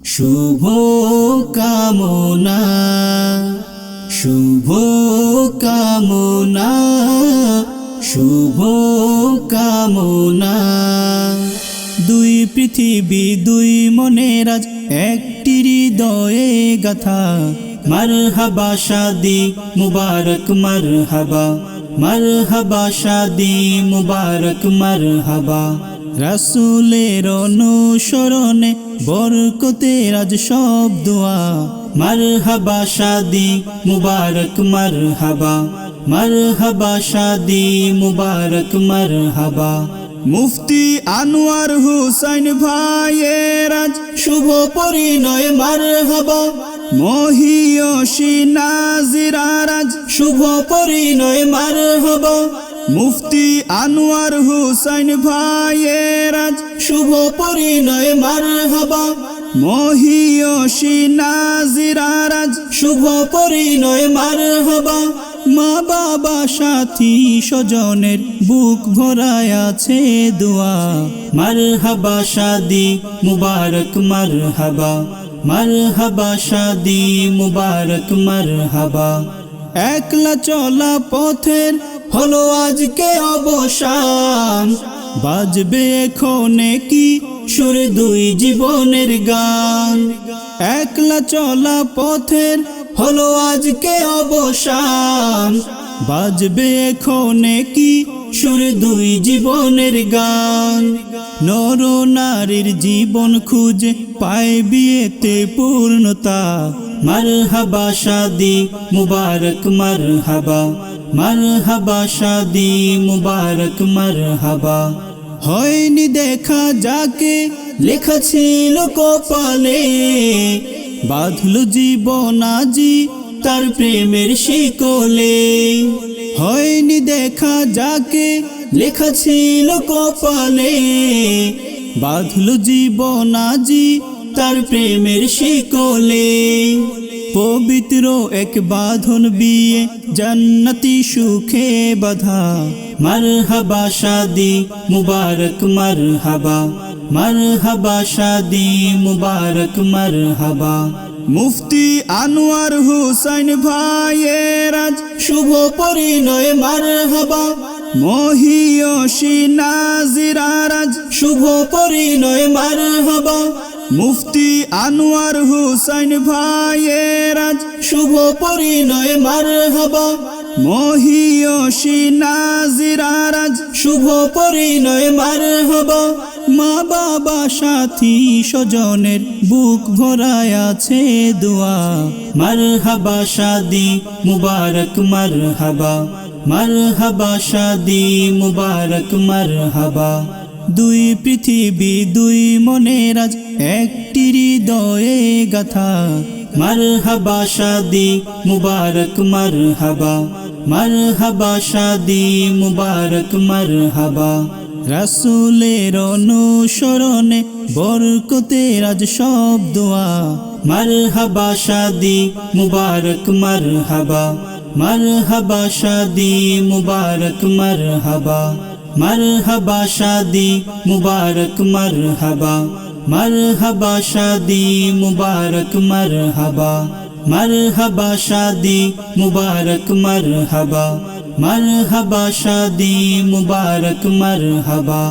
শুভ কামনা, শুভ কামনা, শুভ কামনা। দুই পৃথিবী দুই মনের আজ একটি হৃদয়ে গাথা। মারহাবা শাদি মুবারক মারহাবা, মারহাবা শাদি মুবারক মারহাবা। রাসূলের অনুসরণে বরকতের আজ সব দোয়া। মারহাবা শাদি মুবারক মারহাবা, মারহাবা শাদি মুবারক মারহাবা। মুফতি আনোয়ার হুসাইন ভাইয়ের আজ শুভ পরিণয় মারহাবা। মহিয়সী নাজিরার আজ শুভ পরিণয় মারহাবা। মুফতি আনোয়ার হুসাইন ভাইয়ের আজ শুভ পরিণয় মারহাবা। মহিয়সী নাজিরার আজ শুভ পরিণয় মারহাবা। মা বাবা সাথী স্বজনের বুক ভরায় আছে দোয়া। মারহাবা শাদি মুবারক মারহাবা, মারহাবা শাদি মুবারক মারহাবা। একলা চলা পথের হলো আজকে অবসান, বাজবে এখনে কি সুর দুই জীবনের গান। একলা চলা পথের হলো আজকে অবসান, বাজবে এখনে কি সুর দুই জীবনের গান। নর নারীর জীবন খুঁজে পায় বিয়েতে পূর্ণতা। মারহাবা শাদি মুবারক মারহাবা, মারহাবা শাদি মুবারক মারহাবা। হয়নি দেখা যাকে লেখা ছিল কপালে, বাঁধল জীবন আজি তার প্রেমের শিকলে। হয়নি দেখা যাকে লেখা ছিল কপালে, বাঁধল জীবন আজি তার প্রেমের শিকলে। পবিত্র এক বাঁধন বিয়ে জান্নাতি সুখে বাঁধা। মারহাবা শাদি মুবারক মারহাবা, মারহাবা শাদি মুবারক মারহাবা। মুফতি আনোয়ার হুসাইন ভাইয়ের আজ শুভ পরিণয় মারহাবা। মহিয়সী নাজিরার আজ শুভ পরিণয় মারহাবা। মুফতি আনোয়ার হুসাইন ভাইয়ের আজ শুভ পরিণয় মারহাবা। মহিয়সী নাজিরার আজ শুভ পরিণয় মারহাবা। মা বাবা সাথী স্বজনের বুক ভরায় আছে দোয়া। মারহাবা শাদি মুবারক মারহাবা, মারহাবা শাদি মুবারক মারহাবা। দুই পৃথিবী দুই মনের আজ একটি হৃদয়ে গাথা। মারহাবা শাদি মুবারক মারহাবা, মারহাবা শাদি মুবারক মারহাবা। রাসূলের অনুসরণে বরকতের আজ সব দোয়া। মারহাবা শাদি মুবারক মারহাবা, মারহাবা শাদি মুবারক মারহাবা। মারহাবা শাদি মুবারক মারহাবা, মারহাবা শাদি মুবারক মারহাবা। মারহাবা শাদি মুবারক মারহাবা, মারহাবা শাদি মুবারক মারহাবা।